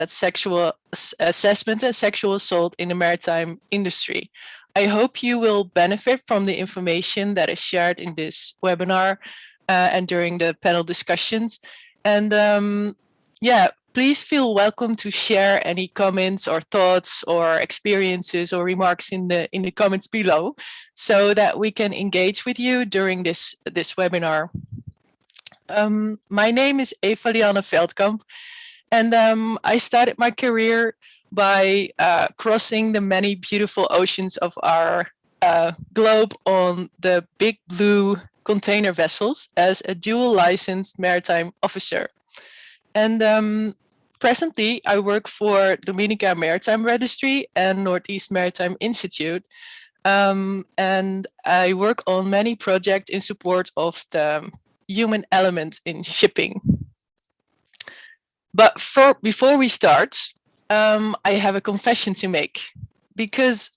at sexual assessment and sexual assault in the maritime industry. I hope you will benefit from the information that is shared in this webinar and during the panel discussions. And yeah, please feel welcome to share any comments or thoughts or experiences or remarks in the comments below, so that we can engage with you during this webinar. My name is Eva Lianne Veldkamp, and I started my career by crossing the many beautiful oceans of our globe on the big blue container vessels as a dual licensed maritime officer. And presently, I work for Dominica Maritime Registry and Northeast Maritime Institute. And I work on many projects in support of the human element in shipping. But before we start, I have a confession to make, because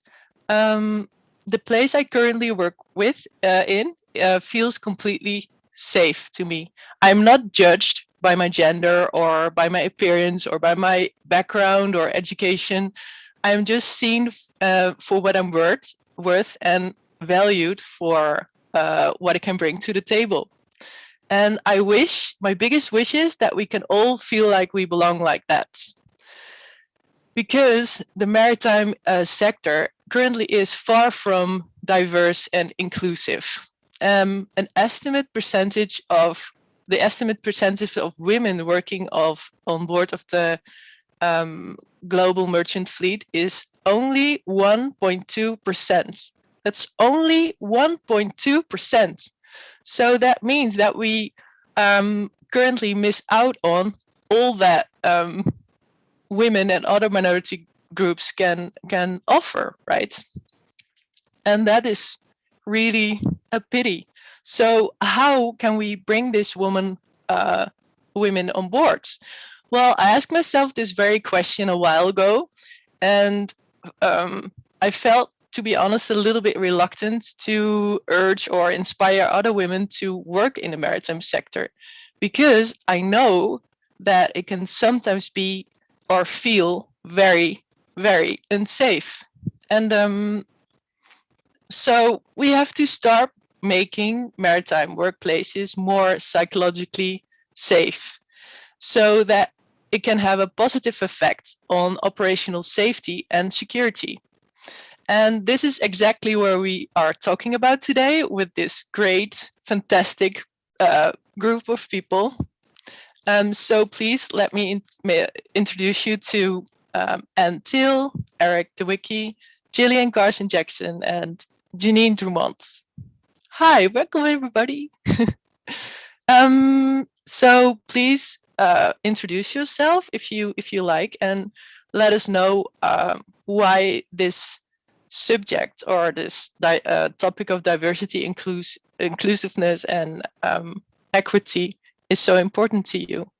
the place I currently work in feels completely safe to me. I'm not judged by my gender or by my appearance or by my background or education. I'm just seen for what I'm worth and valued for what I can bring to the table. And my biggest wish is that we can all feel like we belong like that. Because the maritime sector currently is far from diverse and inclusive. An estimate percentage of women working on board of the global merchant fleet is only 1.2%. That's only 1.2%. So that means that we currently miss out on all that women and other minority groups can offer, right? And that is really a pity. So how can we bring this women on board? Well, I asked myself this very question a while ago, and I felt, to be honest, a little bit reluctant to urge or inspire other women to work in the maritime sector, because I know that it can sometimes be or feel very, very unsafe. And so we have to start making maritime workplaces more psychologically safe, so that it can have a positive effect on operational safety and security. And this is exactly where we are talking about today with this great, fantastic group of people. So please let me introduce you to Anne Till, Eric Dewicki, Julian Carsonjackson, and Jeanine Drummond. Hi, welcome everybody. So please introduce yourself if you like, and let us know why this subject or this topic of diversity, inclusiveness, and equity is so important to you.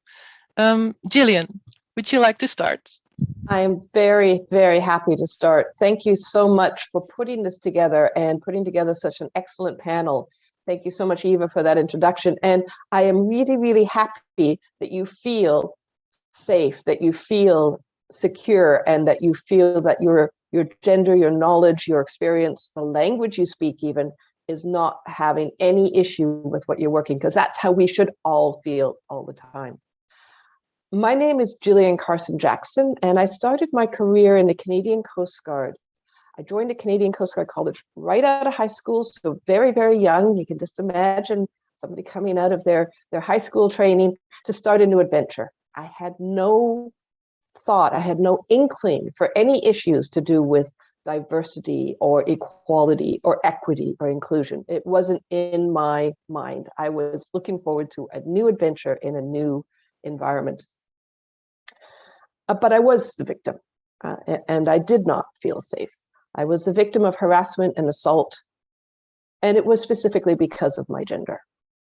Jillian, would you like to start? I am very, very happy to start. Thank you so much for putting this together and putting together such an excellent panel. Thank you so much, Eva, for that introduction. And I am really, really happy that you feel safe, that you feel secure, and that you feel that your gender, your knowledge, your experience, the language you speak even, is not having any issue with what you're working, because that's how we should all feel all the time. My name is Julian Carsonjackson, and I started my career in the Canadian Coast Guard. I joined the Canadian Coast Guard College right out of high school, so very, very young. You can just imagine somebody coming out of their high school training to start a new adventure. I had no thought, I had no inkling for any issues to do with diversity or equality or equity or inclusion. It wasn't in my mind. I was looking forward to a new adventure in a new environment. But I was the victim, and I did not feel safe. I was the victim of harassment and assault, and it was specifically because of my gender.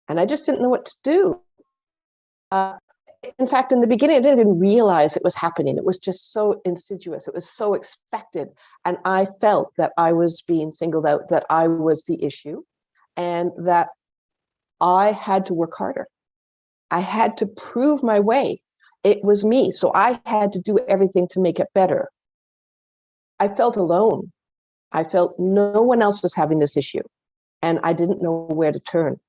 And I just didn't know what to do. In fact, in the beginning, I didn't even realize it was happening. It was just so insidious. It was so expected. And I felt that I was being singled out, that I was the issue, and that I had to work harder. I had to prove my way. it was me. So I had to do everything to make it better. I felt alone. I felt no one else was having this issue, and I didn't know where to turn.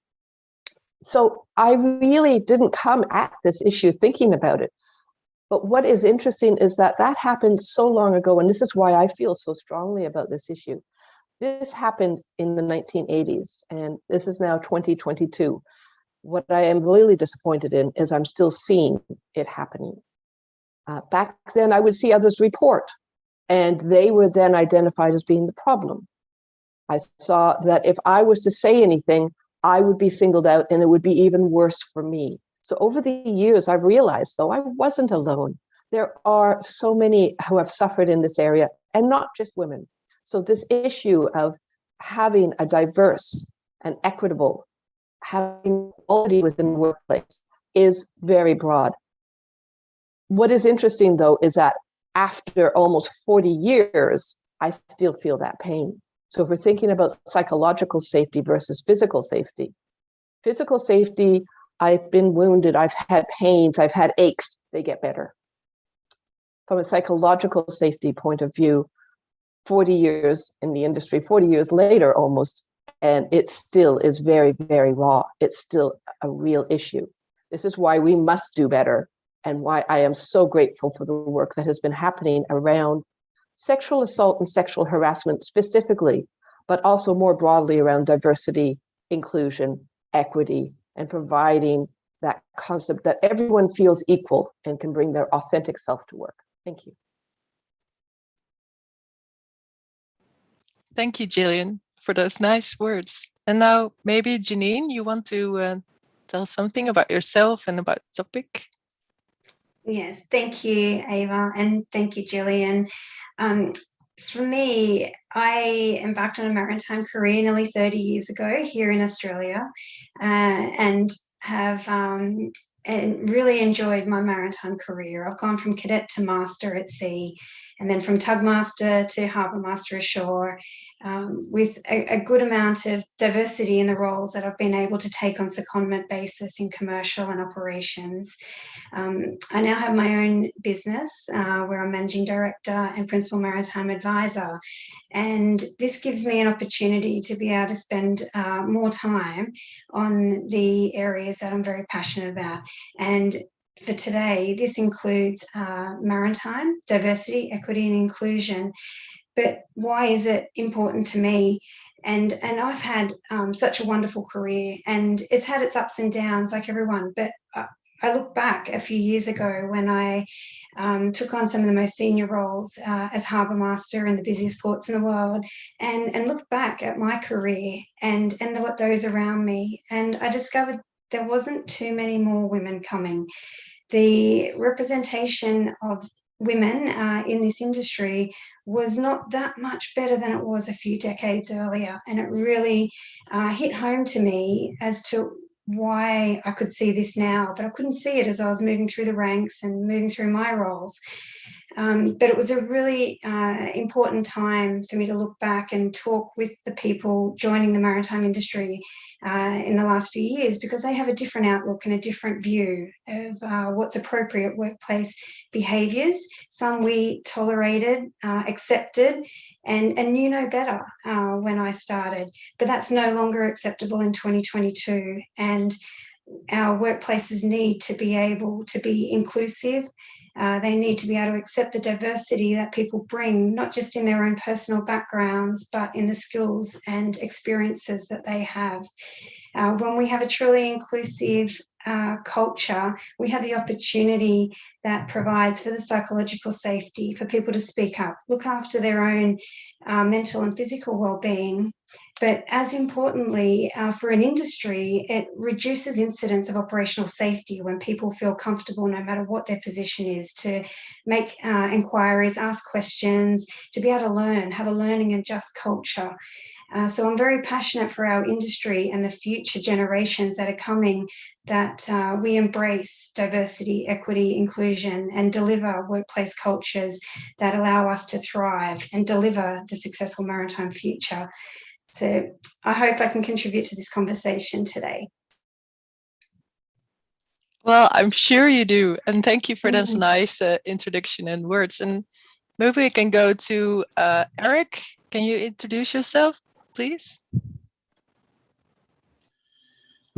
So I really didn't come at this issue thinking about it. But what is interesting is that that happened so long ago, and this is why I feel so strongly about this issue. This happened in the 1980s, and this is now 2022. What I am really disappointed in is I'm still seeing it happening. Back then, I would see others report, and they were then identified as being the problem. I saw that if I was to say anything, I would be singled out, and it would be even worse for me. So over the years, I've realized, though, I wasn't alone. There are so many who have suffered in this area, and not just women. So this issue of having a diverse and equitable, having quality within the workplace is very broad. What is interesting, though, is that after almost 40 years, I still feel that pain. So if we're thinking about psychological safety versus physical safety, I've been wounded, I've had pains, I've had aches, they get better. From a psychological safety point of view, 40 years in the industry, 40 years later almost, and it still is very, very raw. It's still a real issue. This is why we must do better, and why I am so grateful for the work that has been happening around sexual assault and sexual harassment specifically, but also more broadly around diversity, inclusion, equity, and providing that concept that everyone feels equal and can bring their authentic self to work. Thank you. Thank you, Jillian, for those nice words. And now maybe Jeanine, you want to tell something about yourself and about the topic? Yes, thank you, Eva, and thank you, Jillian. For me, I embarked on a maritime career nearly 30 years ago here in Australia, and have and really enjoyed my maritime career. I've gone from cadet to master at sea, and then from tug master to harbour master ashore, with a good amount of diversity in the roles that I've been able to take on secondment basis in commercial and operations. I now have my own business where I'm managing director and principal maritime advisor, and this gives me an opportunity to be able to spend more time on the areas that I'm very passionate about. And for today, this includes maritime, diversity, equity and inclusion. But why is it important to me? And I've had such a wonderful career, and it's had its ups and downs like everyone. But I look back a few years ago when I took on some of the most senior roles as harbour master in the busiest ports in the world, and looked back at my career and those around me, and I discovered there wasn't too many more women coming. The representation of women in this industry was not that much better than it was a few decades earlier. And it really hit home to me as to why I could see this now, but I couldn't see it as I was moving through the ranks and moving through my roles. But it was a really important time for me to look back and talk with the people joining the maritime industry in the last few years, because they have a different outlook and a different view of what's appropriate workplace behaviours. Some we tolerated, accepted, and knew no better when I started. But that's no longer acceptable in 2022. And our workplaces need to be able to be inclusive. They need to be able to accept the diversity that people bring, not just in their own personal backgrounds, but in the skills and experiences that they have. When we have a truly inclusive culture, we have the opportunity that provides for the psychological safety for people to speak up, look after their own mental and physical well-being. But as importantly, for an industry, it reduces incidents of operational safety when people feel comfortable, no matter what their position is, to make inquiries, ask questions, to be able to learn, have a learning and just culture. So I'm very passionate for our industry and the future generations that are coming, that we embrace diversity, equity, inclusion, and deliver workplace cultures that allow us to thrive and deliver the successful maritime future. So I hope I can contribute to this conversation today. Well, I'm sure you do. And thank you for this nice introduction and words. And maybe we can go to Eric. Can you introduce yourself, please?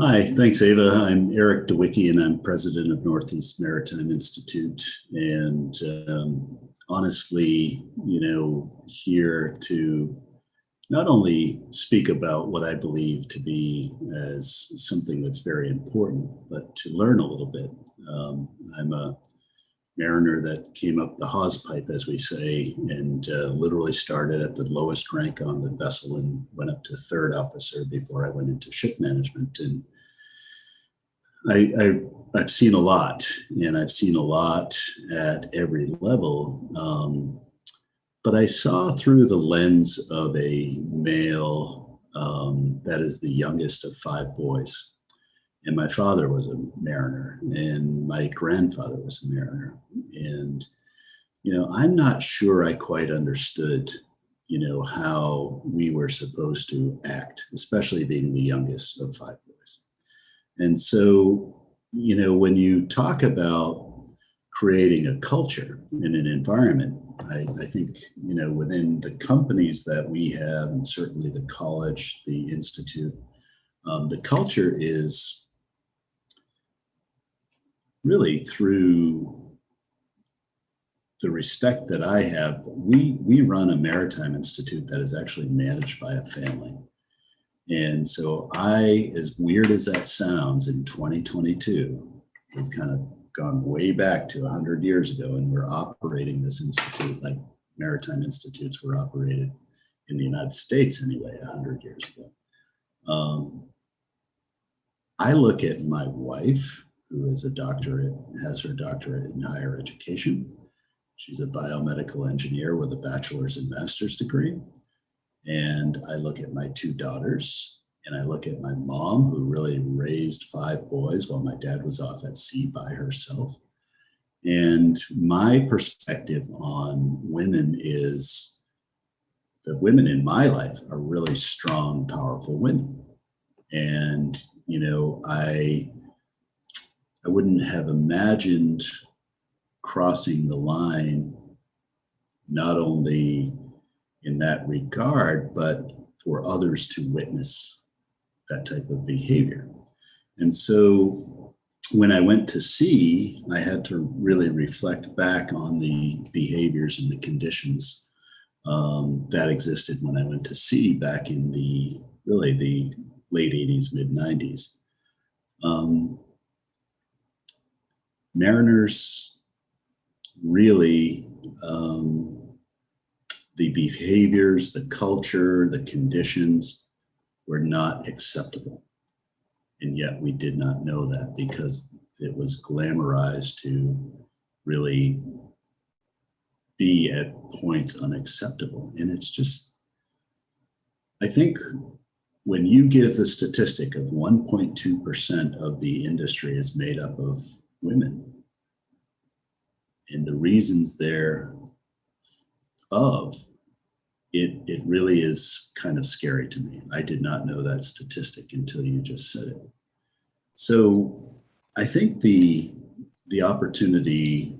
Hi, thanks, Eva. I'm Eric Dewicki, and I'm president of Northeast Maritime Institute. And honestly, here to not only speak about what I believe to be as something that's very important, but to learn a little bit. I'm a mariner that came up the hawse pipe, as we say, and literally started at the lowest rank on the vessel and went up to third officer before I went into ship management. And I've seen a lot, and I've seen a lot at every level. But I saw through the lens of a male that is the youngest of 5 boys. And my father was a mariner, and my grandfather was a mariner. And, I'm not sure I quite understood, how we were supposed to act, especially being the youngest of 5 boys. And so, when you talk about creating a culture in an environment, I think, within the companies that we have, and certainly the college, the institute, the culture is really through the respect that I have. We run a maritime institute that is actually managed by a family. And so as weird as that sounds, in 2022, we've kind of gone way back to 100 years ago, and we're operating this institute like maritime institutes were operated in the United States anyway, 100 years ago. I look at my wife, who is has her doctorate in higher education. She's a biomedical engineer with a bachelor's and master's degree. And I look at my 2 daughters, and I look at my mom, who really raised 5 boys while my dad was off at sea by herself. And my perspective on women is the women in my life are really strong, powerful women. And, I wouldn't have imagined crossing the line, not only in that regard, but for others to witness that type of behavior. And so when I went to sea, I had to really reflect back on the behaviors and the conditions that existed when I went to sea back in the late 80s, mid 90s. Mariners really, the behaviors, the culture, the conditions were not acceptable. And yet we did not know that, because it was glamorized to really be at points unacceptable. And it's just, I think when you give the statistic of 1.2% of the industry is made up of women, and the reasons thereof, it really is kind of scary to me. I did not know that statistic until you just said it. So I think the opportunity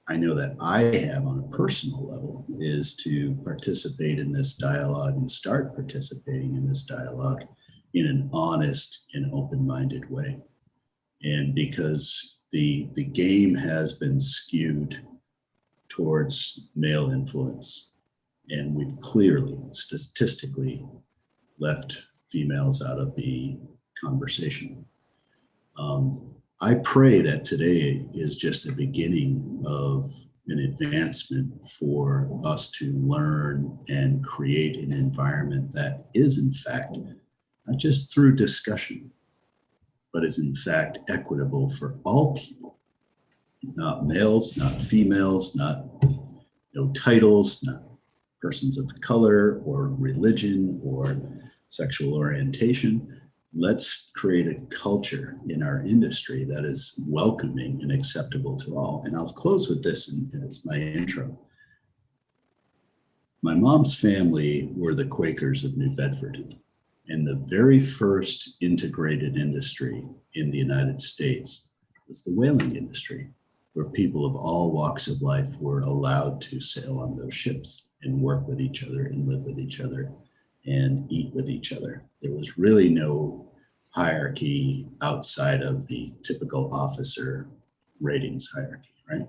I know that I have on a personal level is to participate in this dialogue and start participating in this dialogue in an honest and open-minded way. And because the game has been skewed towards male influence, and we've clearly, statistically, left females out of the conversation. I pray that today is just a beginning of an advancement for us to learn and create an environment that is, in fact, not just through discussion, but is in fact equitable for all people, not males, not females, no titles, not persons of color or religion or sexual orientation. Let's create a culture in our industry that is welcoming and acceptable to all. And I'll close with this, and it's my intro. My mom's family were the Quakers of New Bedford. And the very first integrated industry in the United States was the whaling industry, where people of all walks of life were allowed to sail on those ships and work with each other and live with each other and eat with each other. There was really no hierarchy outside of the typical officer ratings hierarchy, right?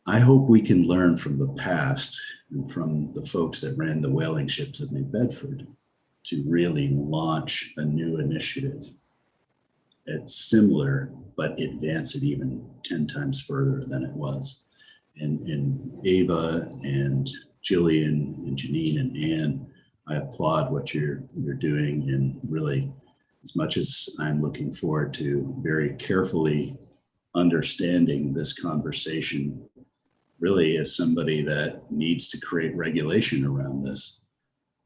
I hope we can learn from the past and from the folks that ran the whaling ships of New Bedford to really launch a new initiative that's similar, but advance it even 10 times further than it was. And Eva and Jillian and Jeanine and Anne, I applaud what you're doing, and really, as much as I'm looking forward to very carefully understanding this conversation, really as somebody that needs to create regulation around this,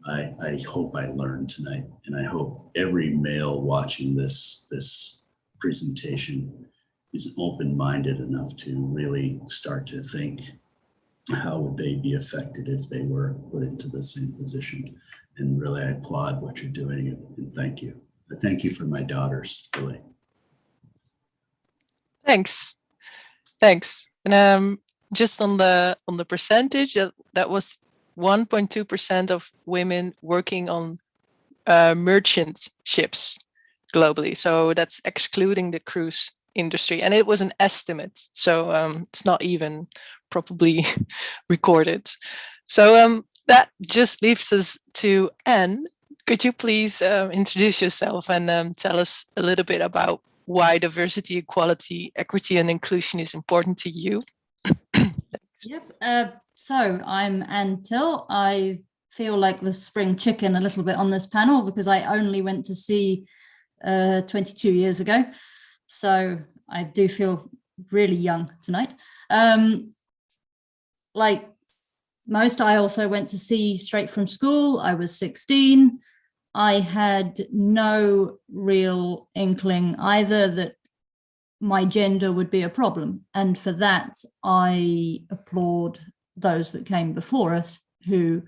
I hope I learned tonight, and I hope every male watching this presentation is open-minded enough to really start to think, how would they be affected if they were put into the same position? And really, I applaud what you're doing, and thank you. I thank you for my daughters, really. Thanks. And just on the percentage, that was 1.2% of women working on merchant ships globally. So that's excluding the cruise industry, and it was an estimate, so it's not even properly recorded. So that just leaves us to Anne. Could you please introduce yourself and tell us a little bit about why diversity, equality, equity, and inclusion is important to you? Yep. So I'm Anne Till. I feel like the spring chicken a little bit on this panel because I only went to sea 22 years ago. So I do feel really young tonight. Like most, I also went to sea straight from school. I was 16. I had no real inkling either that my gender would be a problem. And for that, I applaud those that came before us who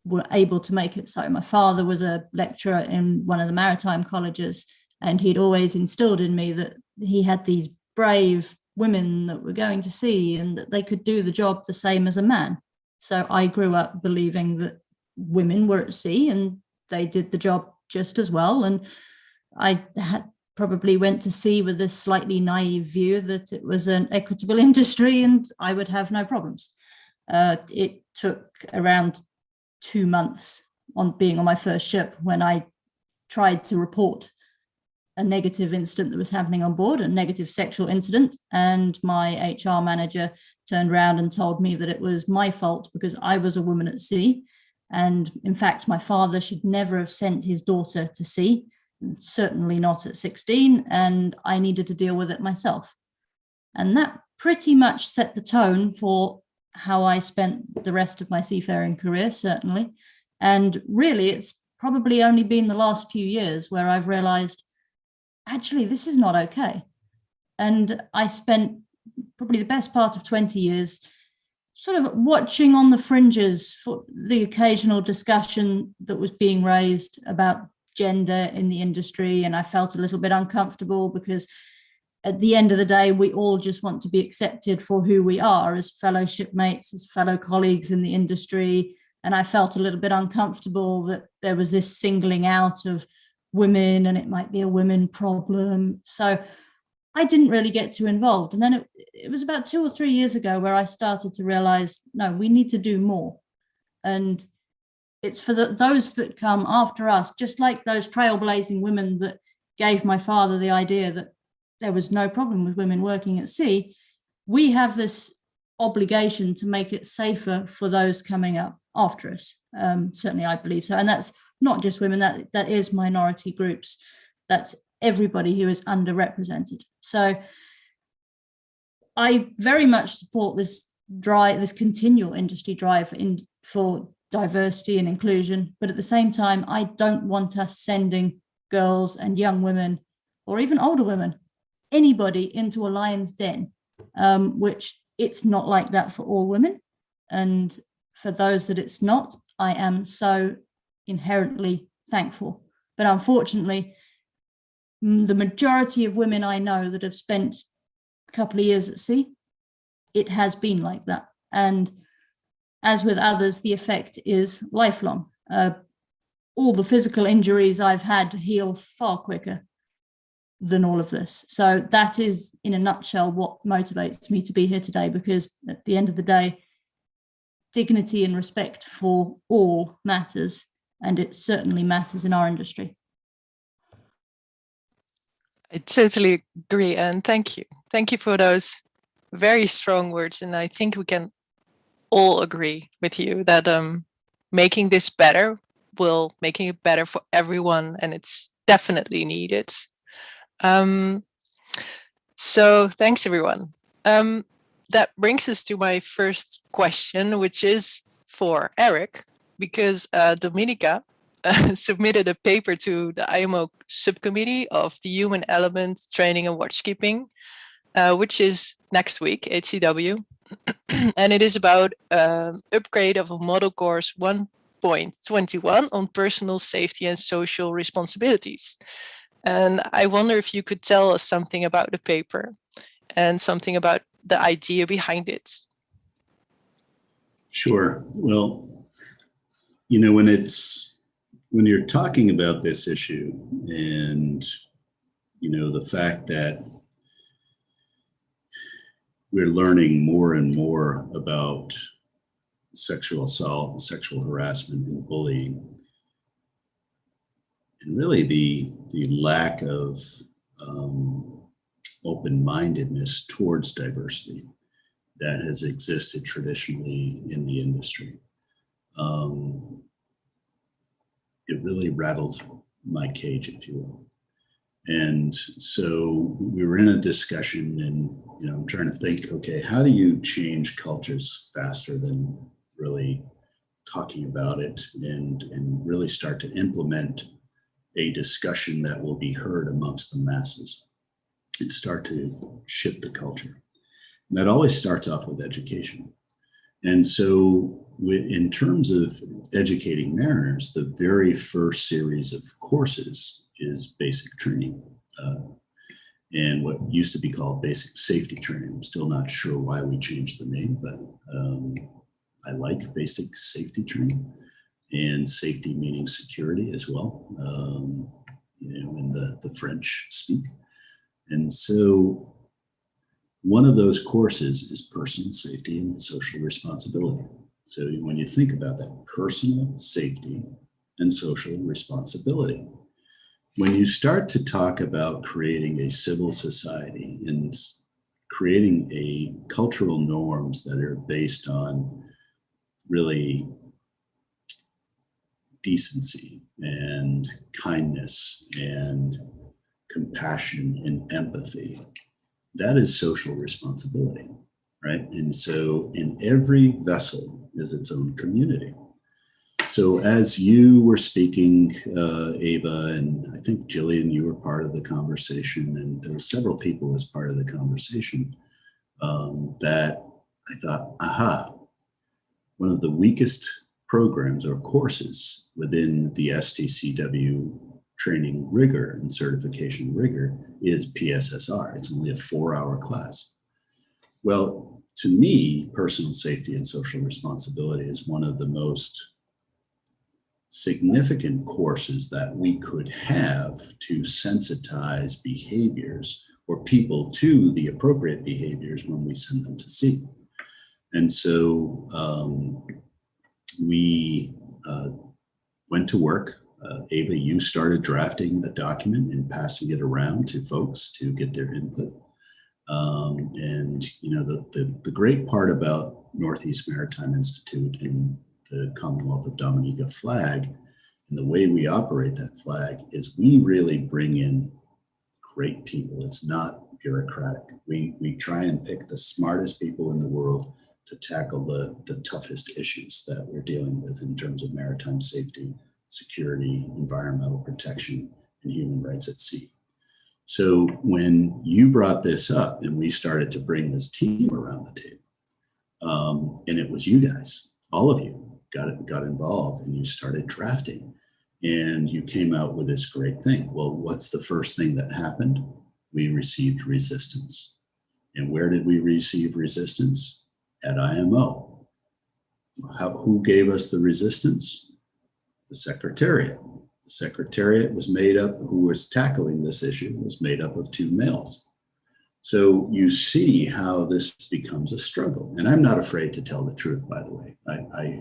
were able to make it so. My father was a lecturer in one of the maritime colleges, and he'd always instilled in me that he had these brave women that were going to sea and that they could do the job the same as a man. So I grew up believing that women were at sea and they did the job just as well. And I had probably went to sea with this slightly naive view that it was an equitable industry and I would have no problems. It took around 2 months on being on my first ship when I tried to report a negative incident that was happening on board, a negative sexual incident, and my HR manager turned around and told me that it was my fault because I was a woman at sea. And in fact, my father should never have sent his daughter to sea, certainly not at 16, and I needed to deal with it myself. And that pretty much set the tone for how I spent the rest of my seafaring career, certainly. And really, it's probably only been the last few years where I've realized, actually, this is not okay. And I spent probably the best part of 20 years sort of watching on the fringes for the occasional discussion that was being raised about gender in the industry. And I felt a little bit uncomfortable because at the end of the day, we all just want to be accepted for who we are as fellow shipmates, as fellow colleagues in the industry. And I felt a little bit uncomfortable that there was this singling out of women and it might be a women problem. So I didn't really get too involved. And then it was about 2 or 3 years ago where I started to realize, no, we need to do more. And it's for those that come after us, just like those trailblazing women that gave my father the idea that there was no problem with women working at sea. We have this obligation to make it safer for those coming up after us. Certainly, I believe so. And that's not just women, that is minority groups. That's everybody who is underrepresented. So I very much support this continual industry drive for diversity and inclusion. But at the same time, I don't want us sending girls and young women, or even older women, anybody into a lion's den, which it's not like that for all women. And for those that it's not, I am so inherently thankful. But unfortunately, the majority of women I know that have spent a couple of years at sea, it has been like that. And as with others, the effect is lifelong. All the physical injuries I've had heal far quicker than all of this. So that is, in a nutshell, what motivates me to be here today, because at the end of the day, dignity and respect for all matters, and it certainly matters in our industry. I totally agree, and thank you. Thank you for those very strong words, and I think we can all agree with you that making this better making it better for everyone, and it's definitely needed. So thanks, everyone. That brings us to my first question, which is for Eric, because Dominica submitted a paper to the IMO subcommittee of the Human Element Training and Watchkeeping, which is next week, HCW. And it is about upgrade of a model course 1.21 on personal safety and social responsibilities. And I wonder if you could tell us something about the paper and something about the idea behind it. Sure. Well, you know, when you're talking about this issue and, you know, the fact that we're learning more and more about sexual assault, sexual harassment, and bullying, and really the lack of open-mindedness towards diversity that has existed traditionally in the industry. It really rattled my cage, if you will. And so we were in a discussion, and you know, I'm trying to think, okay, how do you change cultures faster than really talking about it and really start to implement a discussion that will be heard amongst the masses and start to shift the culture. And that always starts off with education. And so in terms of educating mariners, the very first series of courses is basic training and what used to be called basic safety training. I'm still not sure why we changed the name, but I like basic safety training, and safety meaning security as well, you know, when the French speak. And so one of those courses is personal safety and social responsibility. So when you think about that, personal safety and social responsibility, when you start to talk about creating a civil society and creating a cultural norms that are based on really decency and kindness and compassion and empathy, that is social responsibility, right? And so in every vessel is its own community. So as you were speaking, Eva, and I think Jillian, you were part of the conversation, and there were several people as part of the conversation that I thought, aha, one of the weakest programs or courses within the STCW training rigor and certification rigor is PSSR. It's only a 4-hour class. Well, to me, personal safety and social responsibility is one of the most significant courses that we could have to sensitize behaviors or people to the appropriate behaviors when we send them to sea. And so we went to work. Eva, you started drafting a document and passing it around to folks to get their input. And you know, the great part about Northeast Maritime Institute and the Commonwealth of Dominica flag and the way we operate that flag is we really bring in great people. It's not bureaucratic. We try and pick the smartest people in the world to tackle the toughest issues that we're dealing with in terms of maritime safety, security, environmental protection, and human rights at sea. So when you brought this up and we started to bring this team around the table, and it was you guys, all of you got involved, and you started drafting, and you came out with this great thing. Well, what's the first thing that happened? We received resistance. And where did we receive resistance? At IMO. Who gave us the resistance? The Secretariat. The Secretariat was made up, who was tackling this issue, was made up of 2 males. So you see how this becomes a struggle. And I'm not afraid to tell the truth, by the way.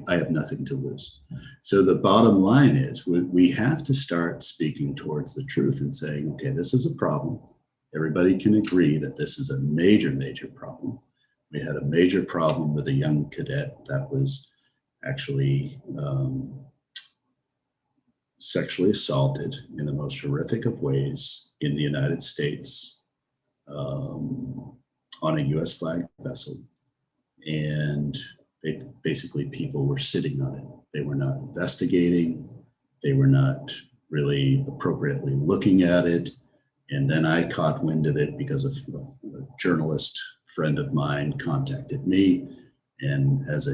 I have nothing to lose. So the bottom line is we have to start speaking towards the truth and saying, okay, this is a problem. Everybody can agree that this is a major, major problem. We had a major problem with a young cadet that was actually sexually assaulted in the most horrific of ways in the United States. On a US flag vessel, and basically people were sitting on it. They were not investigating. They were not really appropriately looking at it. And then I caught wind of it because a journalist friend of mine contacted me, and as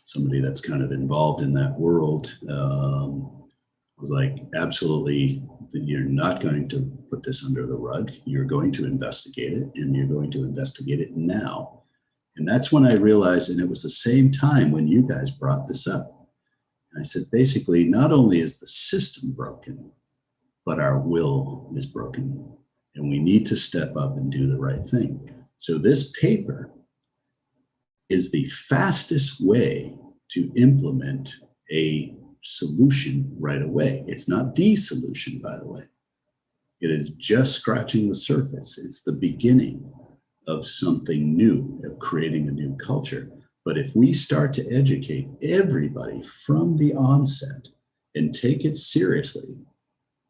somebody that's kind of involved in that world, was like, absolutely, you're not going to put this under the rug. You're going to investigate it, and you're going to investigate it now. And that's when I realized, and it was the same time when you guys brought this up. And I said, basically, not only is the system broken, but our will is broken. And we need to step up and do the right thing. So this paper is the fastest way to implement a solution right away. It's not the solution, by the way. It is just scratching the surface. It's the beginning of something new, of creating a new culture. But if we start to educate everybody from the onset and take it seriously,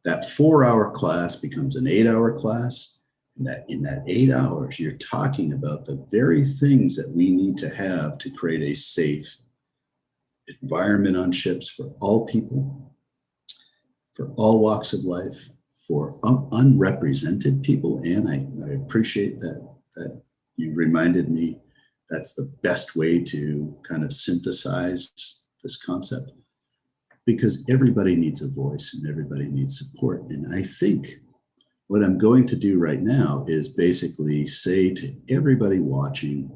that 4-hour class becomes an 8-hour class. And that in that 8 hours, you're talking about the very things that we need to have to create a safe environment on ships for all people, for all walks of life, for unrepresented people. And I appreciate that you reminded me that's the best way to kind of synthesize this concept, because everybody needs a voice and everybody needs support. And I think what I'm going to do right now is basically say to everybody watching,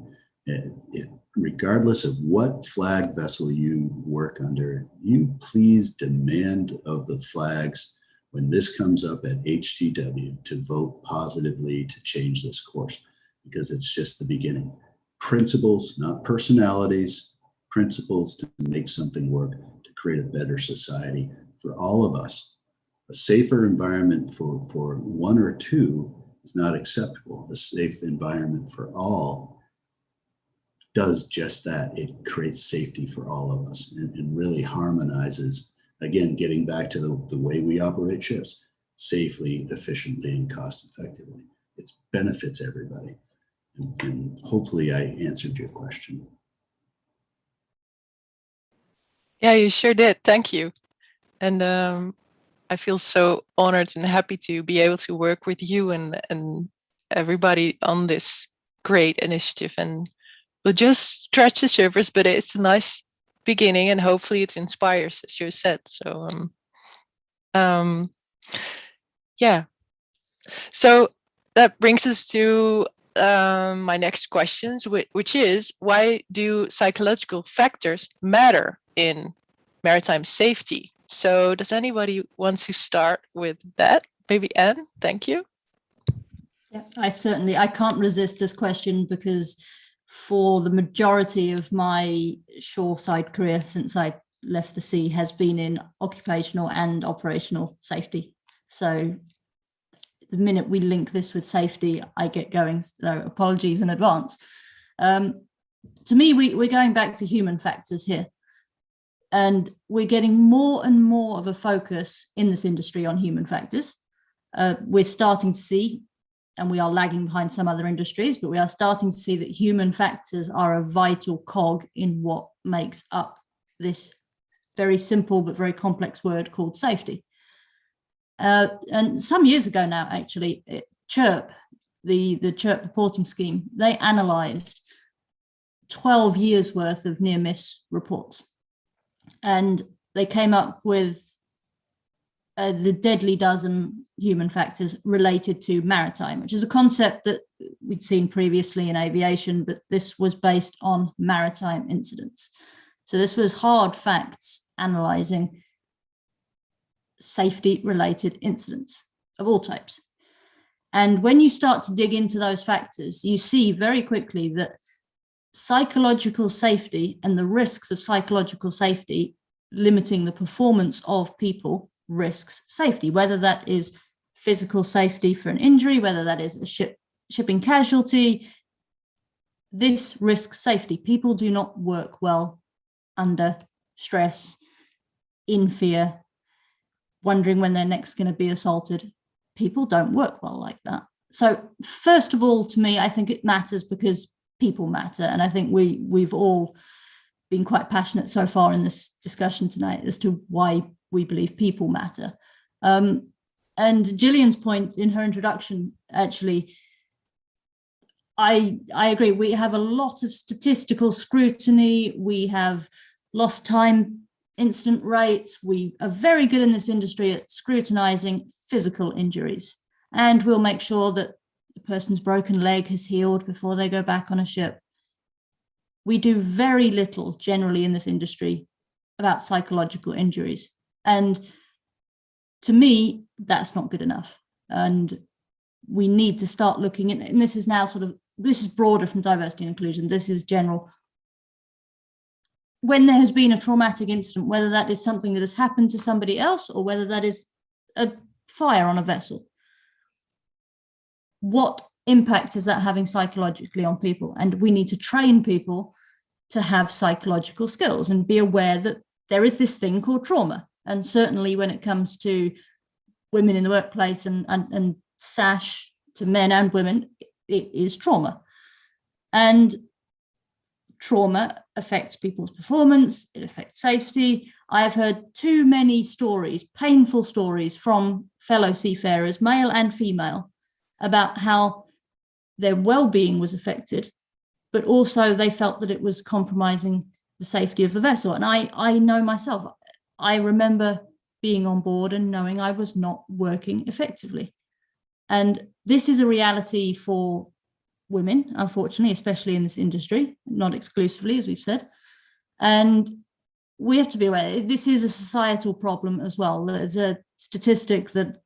regardless of what flag vessel you work under, you please demand of the flags when this comes up at HTW to vote positively to change this course, because it's just the beginning. Principles, not personalities, principles to make something work, to create a better society for all of us. A safer environment for one or two is not acceptable. A safe environment for all does just that. It creates safety for all of us and really harmonizes, again, getting back to the way we operate ships, safely, efficiently, and cost effectively. It benefits everybody. And hopefully I answered your question. Yeah, you sure did. Thank you. And I feel so honored and happy to be able to work with you and everybody on this great initiative. And we'll just scratch the surface, but it's a nice beginning, and hopefully it inspires, as you said. So yeah. So that brings us to my next questions, which is, why do psychological factors matter in maritime safety? So does anybody want to start with that? Maybe Anne, thank you. Yeah, I can't resist this question, because for the majority of my shoreside career since I left the sea has been in occupational and operational safety. So the minute we link this with safety, I get going. So apologies in advance. To me, we're going back to human factors here. And we're getting more and more of a focus in this industry on human factors. We're starting to see, and we are lagging behind some other industries, but we are starting to see that human factors are a vital cog in what makes up this very simple but very complex word called safety. And some years ago now, actually, CHIRP, the CHIRP reporting scheme, they analysed 12 years worth of near-miss reports. And they came up with the deadly dozen human factors related to maritime, which is a concept that we'd seen previously in aviation, but this was based on maritime incidents. So this was hard facts analysing safety-related incidents of all types. And when you start to dig into those factors, you see very quickly that psychological safety and the risks of psychological safety limiting the performance of people risks safety, whether that is physical safety for an injury, whether that is a shipping casualty. This risks safety. People do not work well under stress, in fear, wondering when they're next going to be assaulted. People don't work well like that. So first of all, to me, I think it matters because people matter. And I think we've all been quite passionate so far in this discussion tonight as to why we believe people matter. And Jillian's point in her introduction, actually, I agree. We have a lot of statistical scrutiny. We have lost time incident rates. We are very good in this industry at scrutinizing physical injuries. And we'll make sure that the person's broken leg has healed before they go back on a ship. We do very little generally in this industry about psychological injuries. And to me, that's not good enough. And we need to start looking at, and this is now this is broader from diversity and inclusion. This is general. When there has been a traumatic incident, whether that is something that has happened to somebody else or whether that is a fire on a vessel, what impact is that having psychologically on people? And we need to train people to have psychological skills and be aware that there is this thing called trauma. And certainly when it comes to women in the workplace and SASH to men and women, it is trauma. And trauma affects people's performance, it affects safety. I have heard too many stories, painful stories from fellow seafarers, male and female, about how their well-being was affected, but also they felt that it was compromising the safety of the vessel. And I know myself, I remember being on board and knowing I was not working effectively. And this is a reality for women, unfortunately, especially in this industry, not exclusively, as we've said. And we have to be aware, this is a societal problem as well. There's a statistic that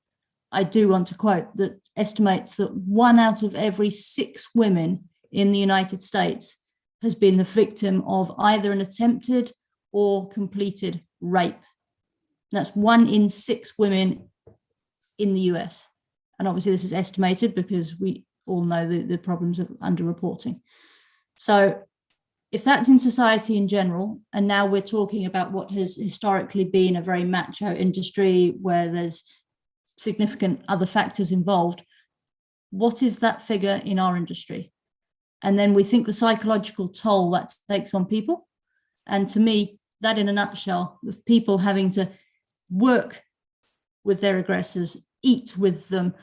I do want to quote that estimates that 1 out of every 6 women in the United States has been the victim of either an attempted or completed rape. That's 1 in 6 women in the US. And obviously this is estimated because we all know the problems of underreporting. So if that's in society in general, and now we're talking about what has historically been a very macho industry where there's significant other factors involved, what is that figure in our industry? And then we think the psychological toll that takes on people. And to me, that in a nutshell, with people having to work with their aggressors, eat with them,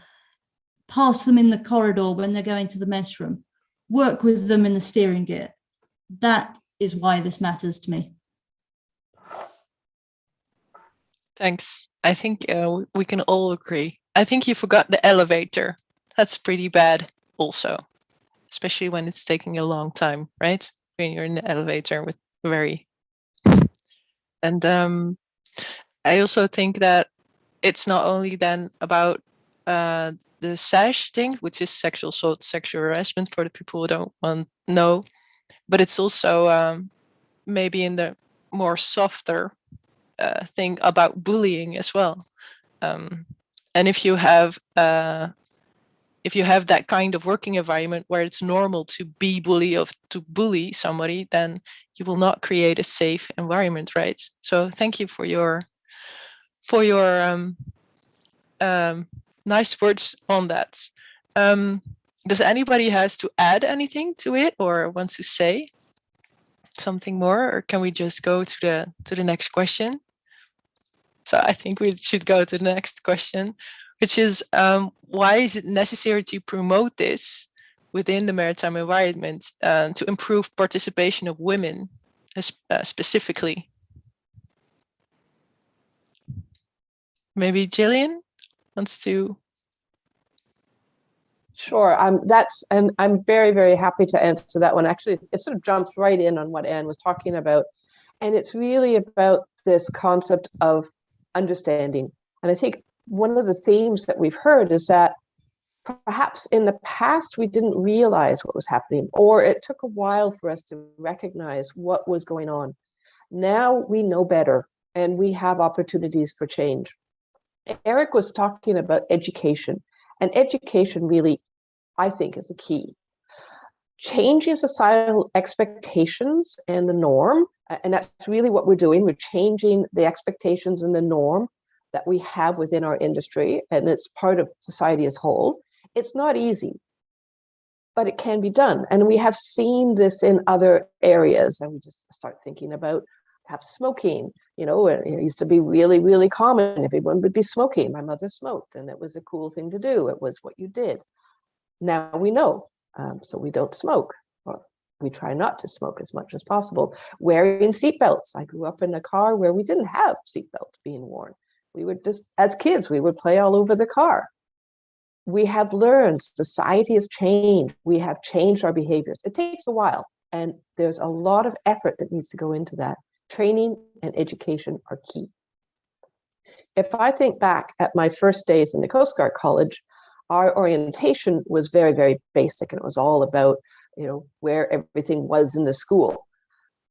pass them in the corridor when they're going to the mess room, work with them in the steering gear. That is why this matters to me. Thanks. I think we can all agree. I think you forgot the elevator. That's pretty bad also, especially when it's taking a long time, right? When you're in the elevator with very... And I also think that it's not only then about the SASH thing, which is sexual assault, sexual harassment for the people who don't know, but it's also maybe in the more softer thing about bullying as well. And if you have that kind of working environment where it's normal to be bully or to bully somebody, then you will not create a safe environment, right? So thank you for your nice words on that. Does anybody has to add anything to it or wants to say something more, or can we just go to the next question? So I think we should go to the next question, which is why is it necessary to promote this within the maritime environment to improve participation of women specifically? Maybe Jillian wants to. Sure, and I'm very, very happy to answer that one. Actually, it sort of jumps right in on what Anne was talking about. And it's really about this concept of understanding. And I think one of the themes that we've heard is that perhaps in the past we didn't realize what was happening, or it took a while for us to recognize what was going on. Now we know better, and we have opportunities for change. Eric was talking about education, and education really, I think, is a key. Changing societal expectations and the norm, and that's really what we're doing. We're changing the expectations and the norm that we have within our industry, and it's part of society as a whole. It's not easy, but it can be done. And we have seen this in other areas, and we just start thinking about perhaps smoking. You know, it used to be really, really common. Everyone would be smoking. My mother smoked, and it was a cool thing to do. It was what you did. Now we know, so we don't smoke. Or we try not to smoke as much as possible. Wearing seatbelts. I grew up in a car where we didn't have seatbelts being worn. We would just, as kids, we would play all over the car. We have learned, society has changed. We have changed our behaviors. It takes a while, and there's a lot of effort that needs to go into that. Training and education are key. If I think back at my first days in the Coast Guard College, our orientation was very, very basic, and it was all about, you know, where everything was in the school.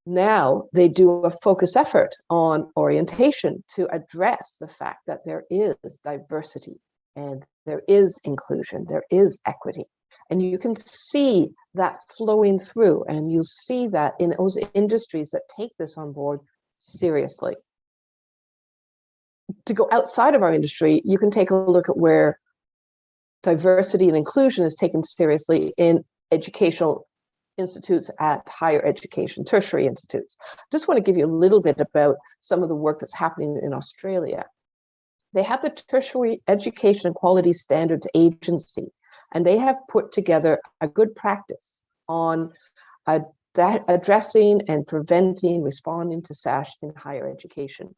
Now they do a focus effort on orientation to address the fact that there is diversity and there is inclusion, there is equity. And you can see that flowing through, and you see that in those industries that take this on board seriously. To go outside of our industry, you can take a look at where diversity and inclusion is taken seriously in educational institutes at higher education, tertiary institutes. Just want to give you a little bit about some of the work that's happening in Australia. They have the Tertiary Education and Quality Standards Agency, and they have put together a good practice on addressing and preventing, responding to SASH in higher education.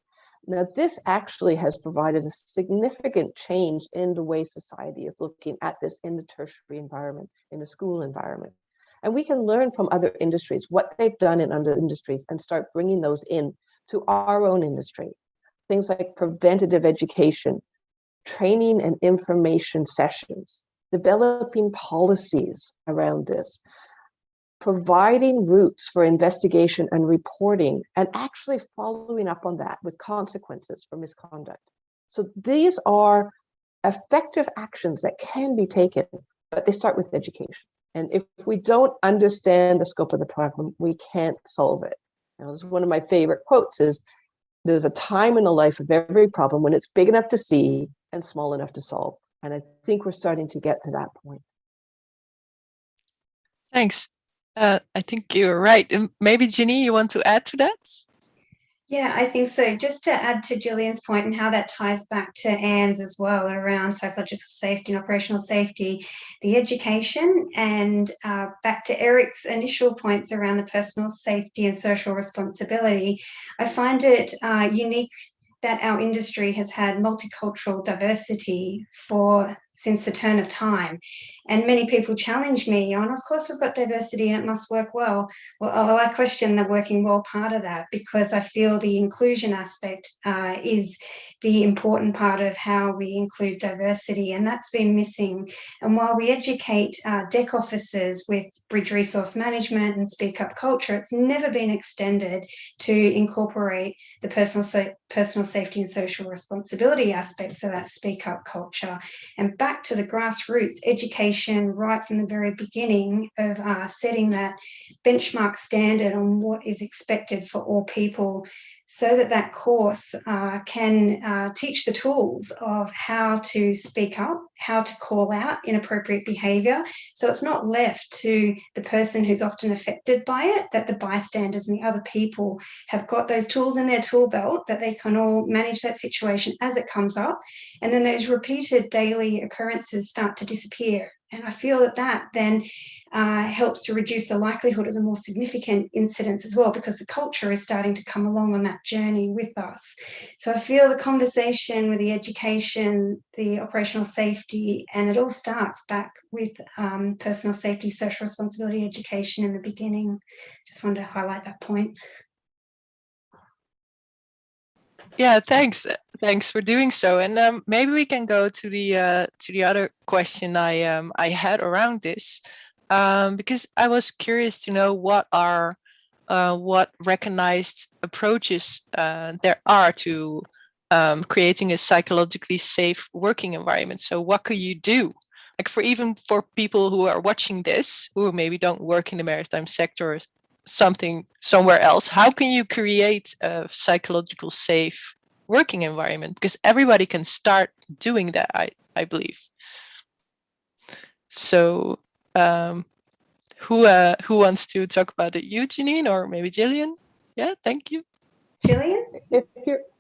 Now, this actually has provided a significant change in the way society is looking at this in the tertiary environment, in the school environment. And we can learn from other industries what they've done in other industries and start bringing those in to our own industry. Things like preventative education, training and information sessions, developing policies around this, providing routes for investigation and reporting, and actually following up on that with consequences for misconduct. So these are effective actions that can be taken, but they start with education. And if we don't understand the scope of the problem, we can't solve it. Now, one of my favorite quotes is, there's a time in the life of every problem when it's big enough to see and small enough to solve. And I think we're starting to get to that point. Thanks. I think you're right. Maybe Ginny, you want to add to that? Yeah, I think so. Just to add to Julian's point and how that ties back to Anne's as well around psychological safety and operational safety, the education, and back to Eric's initial points around the personal safety and social responsibility, I find it unique that our industry has had multicultural diversity since the turn of time. And many people challenge me on, of course, we've got diversity and it must work well. Well, I question the working well part of that, because I feel the inclusion aspect is the important part of how we include diversity, and that's been missing. And while we educate deck officers with bridge resource management and speak up culture, it's never been extended to incorporate the personal safety and social responsibility aspects of that speak up culture. And back to the grassroots education right from the very beginning of setting that benchmark standard on what is expected for all people, so that that course can teach the tools of how to speak up, how to call out inappropriate behaviour. So it's not left to the person who's often affected by it, that the bystanders and the other people have got those tools in their tool belt that they can all manage that situation as it comes up. And then those repeated daily occurrences start to disappear And I feel that then helps to reduce the likelihood of the more significant incidents as well, because the culture is starting to come along on that journey with us. So I feel the conversation with the education, the operational safety, and it all starts back with personal safety, social responsibility education in the beginning. Just wanted to highlight that point. Yeah, thanks. Thanks for doing so. And maybe we can go to the other question I had around this, because I was curious to know what recognized approaches there are to creating a psychologically safe working environment. So what could you do? Like for people who are watching this, who maybe don't work in the maritime sector or something somewhere else, how can you create a psychological safe working environment? Because everybody can start doing that, I believe. So who wants to talk about it? You, Jeanine, or maybe Jillian? Yeah, thank you. Jillian?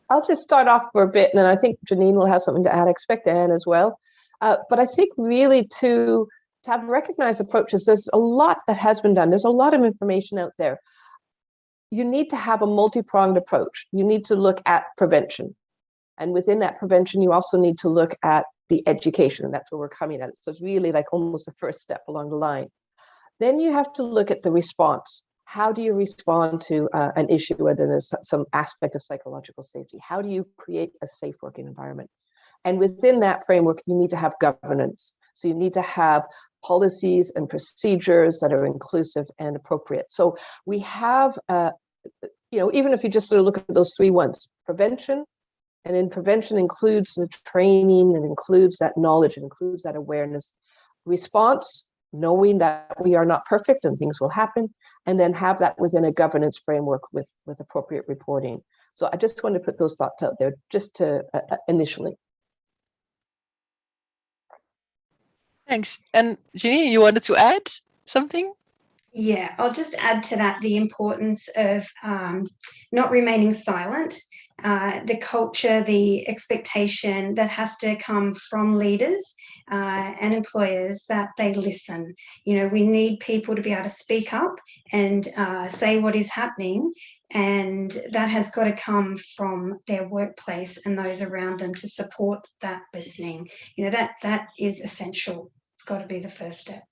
I'll just start off for a bit, and then I think Jeanine will have something to add. I expect Anne as well. But I think really to have recognized approaches, there's a lot that has been done. There's a lot of information out there. You need to have a multi-pronged approach. You need to look at prevention. And within that prevention, you also need to look at the education, and that's where we're coming at it. So it's really like almost the first step along the line. Then you have to look at the response. How do you respond to an issue where there's some aspect of psychological safety? How do you create a safe working environment? And within that framework, you need to have governance. So you need to have policies and procedures that are inclusive and appropriate. So we have, even if you just sort of look at those three ones, prevention, and then prevention includes the training, and includes that knowledge, and includes that awareness. Response, knowing that we are not perfect and things will happen, and then have that within a governance framework with appropriate reporting. So I just wanted to put those thoughts out there just to initially. Thanks. And Ginny, you wanted to add something? Yeah, I'll just add to that the importance of not remaining silent, the culture, the expectation that has to come from leaders and employers that they listen. We need people to be able to speak up and say what is happening, and that has got to come from their workplace and those around them to support that listening. That is essential. It's got to be the first step.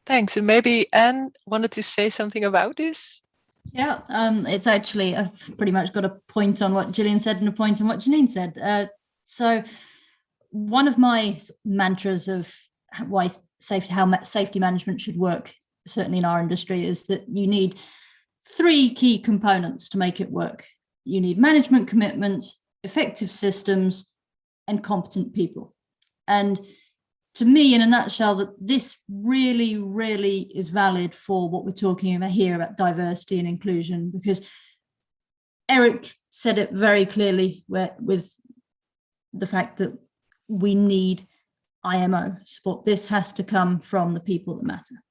Thanks. And maybe Anne wanted to say something about this. Yeah, it's actually, I've pretty much got a point on what Jillian said and a point on what Jeanine said. So one of my mantras of how safety management should work, certainly in our industry, is that you need three key components to make it work. You need management commitment, effective systems, and competent people. And to me, in a nutshell, that this really, really is valid for what we're talking about here about diversity and inclusion, because Eric said it very clearly with the fact that we need IMO support. This has to come from the people that matter.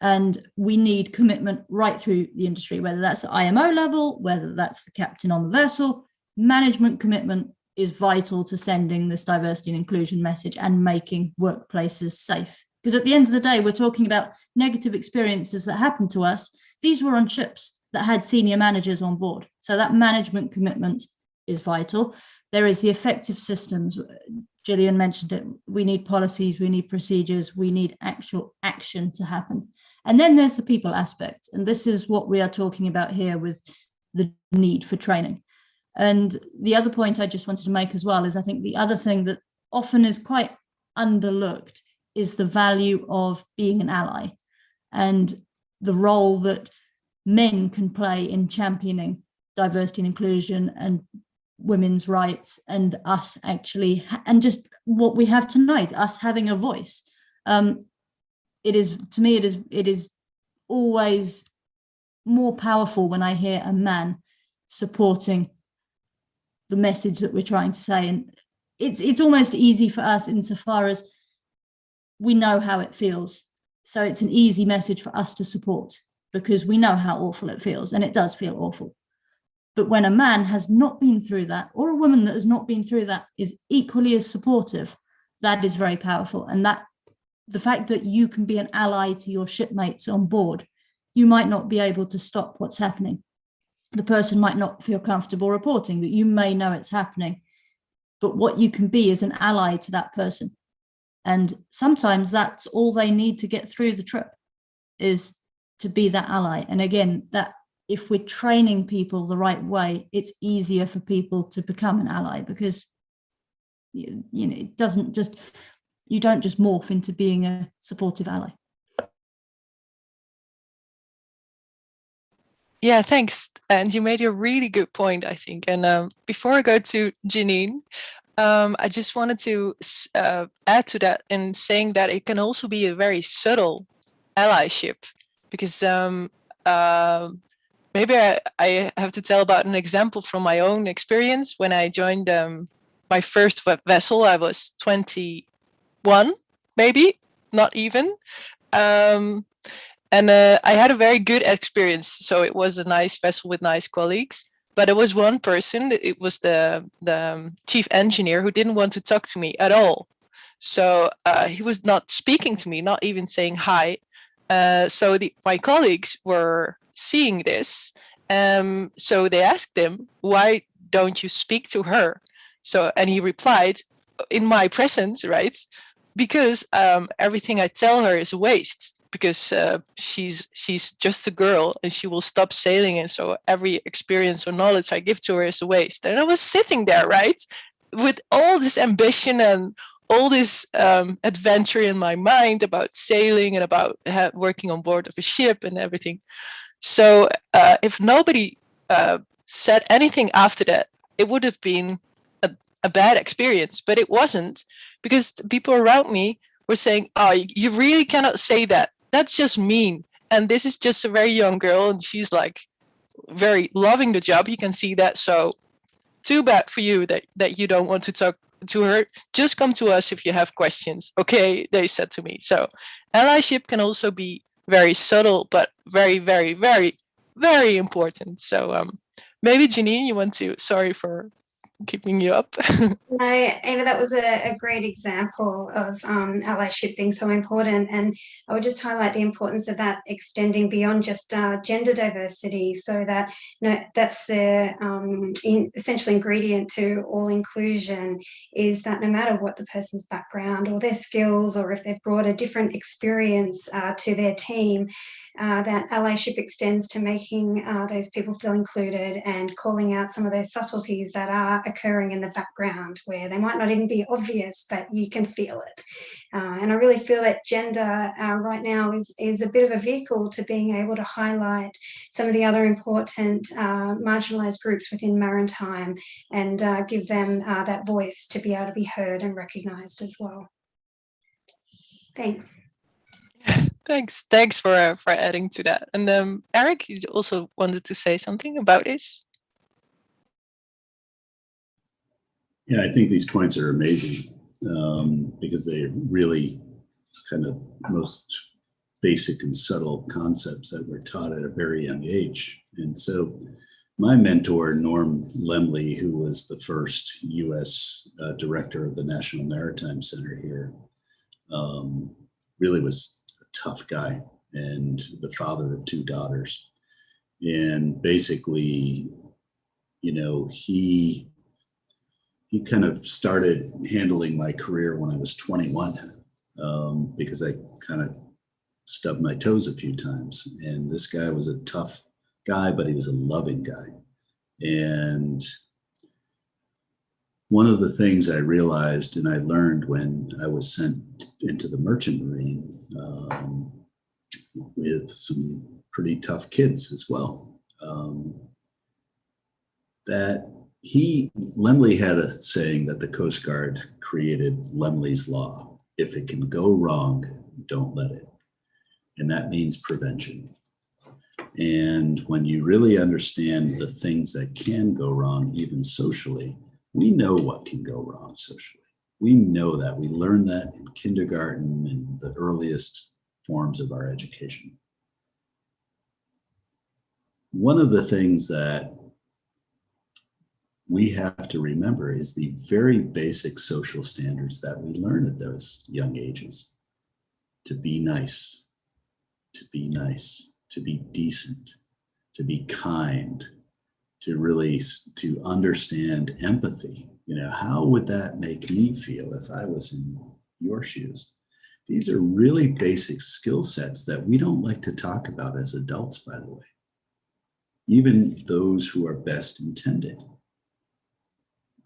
And we need commitment right through the industry, whether that's at IMO level, whether that's the captain on the vessel. Management commitment is vital to sending this diversity and inclusion message and making workplaces safe. Because at the end of the day, we're talking about negative experiences that happened to us. These were on ships that had senior managers on board. So that management commitment is vital. There is the effective systems. Jillian mentioned it. We need policies, we need procedures, we need actual action to happen. And then there's the people aspect. And this is what we are talking about here with the need for training. And the other point I just wanted to make as well is I think the other thing that often is quite underlooked is the value of being an ally and the role that men can play in championing diversity and inclusion and women's rights, and us actually, and just what we have tonight, us having a voice. It is always more powerful when I hear a man supporting the message that we're trying to say. And it's almost easy for us insofar as we know how it feels. So it's an easy message for us to support because we know how awful it feels, and it does feel awful. But when a man has not been through that, or a woman that has not been through that is equally as supportive, that is very powerful. And that the fact that you can be an ally to your shipmates on board, you might not be able to stop what's happening. The person might not feel comfortable reporting, but you may know it's happening. But what you can be is an ally to that person. And sometimes that's all they need to get through the trip, is to be that ally. And again, that if we're training people the right way, it's easier for people to become an ally, because you know, it doesn't just, you don't just morph into being a supportive ally. Yeah, thanks. And you made a really good point, I think. And before I go to Jeanine, I just wanted to add to that in saying that it can also be a very subtle allyship, because maybe I have to tell about an example from my own experience. When I joined my first vessel, I was 21, maybe, not even. And I had a very good experience. So it was a nice vessel with nice colleagues. But there was one person, it was the chief engineer, who didn't want to talk to me at all. So he was not speaking to me, not even saying hi. So my colleagues were seeing this. So they asked him, why don't you speak to her? So, and he replied, in my presence, right? Because everything I tell her is a waste. Because she's just a girl and she will stop sailing, and so every experience or knowledge I give to her is a waste. And I was sitting there, right, with all this ambition and all this adventure in my mind about sailing and about working on board of a ship and everything. So if nobody said anything after that, it would have been a bad experience, but it wasn't, because the people around me were saying, oh, you really cannot say that. That's just mean. And this is just a very young girl, and she's like very loving the job. You can see that. So too bad for you that you don't want to talk to her. Just come to us if you have questions. Okay, they said to me. So allyship can also be very subtle, but very, very, very, very important. So maybe Jeanine, you want to, sorry for keeping you up. No, Eva, that was a great example of allyship being so important, and I would just highlight the importance of that extending beyond just gender diversity, so that that's the essential ingredient to all inclusion, is that no matter what the person's background or their skills, or if they've brought a different experience to their team, that allyship extends to making those people feel included and calling out some of those subtleties that are occurring in the background, where they might not even be obvious, but you can feel it. And I really feel that gender right now is a bit of a vehicle to being able to highlight some of the other important marginalised groups within maritime, and give them that voice to be able to be heard and recognised as well. Thanks. Thanks for adding to that. And Eric, you also wanted to say something about this? Yeah, I think these points are amazing, because they really kind of most basic and subtle concepts that were taught at a very young age. And so my mentor, Norm Lemley, who was the first U.S. director of the National Maritime Center here, really was a tough guy and the father of two daughters. And basically, you know, he kind of started handling my career when I was 21, because I kind of stubbed my toes a few times. And this guy was a tough guy, but he was a loving guy. And one of the things I realized and I learned when I was sent into the Merchant Marine, with some pretty tough kids as well, that Lemley had a saying that the Coast Guard created Lemley's Law. If it can go wrong, don't let it. And that means prevention. And when you really understand the things that can go wrong, even socially, we know what can go wrong socially. We know that. We learn that in kindergarten and the earliest forms of our education. One of the things that we have to remember is the very basic social standards that we learn at those young ages. To be nice, to be nice, to be decent, to be kind, to really to understand empathy. You know, how would that make me feel if I was in your shoes? These are really basic skill sets that we don't like to talk about as adults, by the way. Even those who are best intended.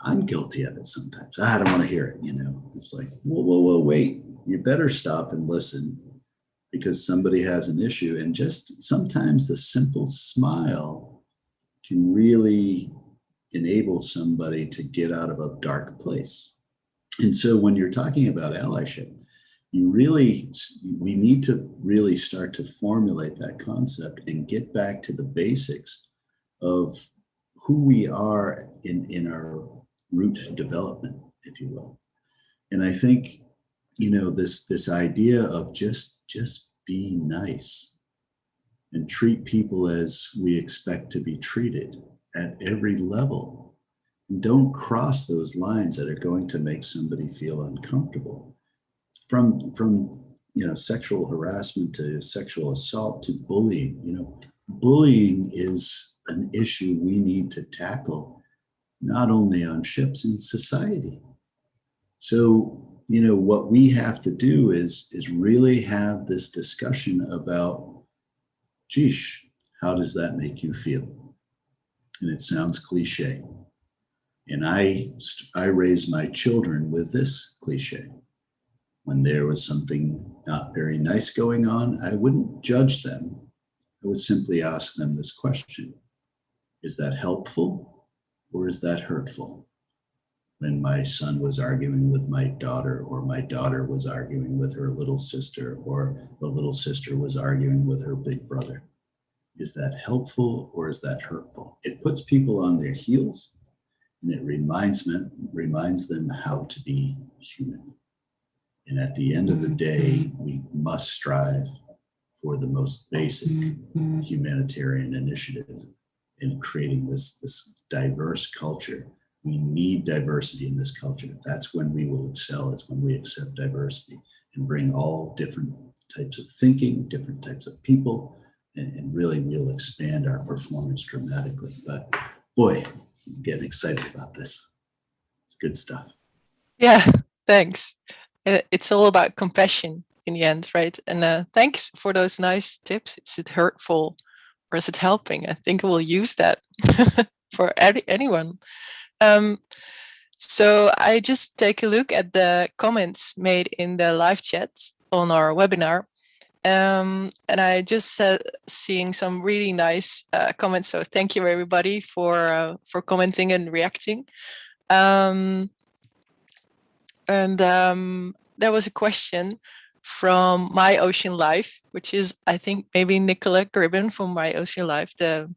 I'm guilty of it sometimes. I don't want to hear it, you know. It's like, whoa, wait. You better stop and listen because somebody has an issue. And just sometimes the simple smile can really enable somebody to get out of a dark place. And so when you're talking about allyship, we need to really start to formulate that concept and get back to the basics of who we are in our root development, if you will. And I think, you know, this idea of just be nice and treat people as we expect to be treated at every level. And don't cross those lines that are going to make somebody feel uncomfortable. From you know, sexual harassment to sexual assault to bullying, you know, bullying is an issue we need to tackle, not only on ships, in society. So, you know, what we have to do is really have this discussion about, geesh, how does that make you feel? And it sounds cliche. And I raised my children with this cliche. When there was something not very nice going on, I wouldn't judge them. I would simply ask them this question: is that helpful or is that hurtful? When my son was arguing with my daughter, or my daughter was arguing with her little sister, or the little sister was arguing with her big brother, is that helpful or is that hurtful? It puts people on their heels, and it reminds them how to be human. And at the end of the day, we must strive for the most basic humanitarian initiative in creating this diverse culture. We need diversity in this culture. That's when we will excel, is when we accept diversity and bring all different types of thinking, different types of people, and really we'll expand our performance dramatically. But boy, I'm getting excited about this. It's good stuff. Yeah, thanks. It's all about compassion in the end, right? And thanks for those nice tips. Is it hurtful or is it helping? I think we'll use that for anyone. So I just take a look at the comments made in the live chat on our webinar. And I just seeing some really nice comments. So thank you everybody for commenting and reacting. There was a question from My Ocean Life, which is, I think, maybe Nicola Gribben from My Ocean Life, the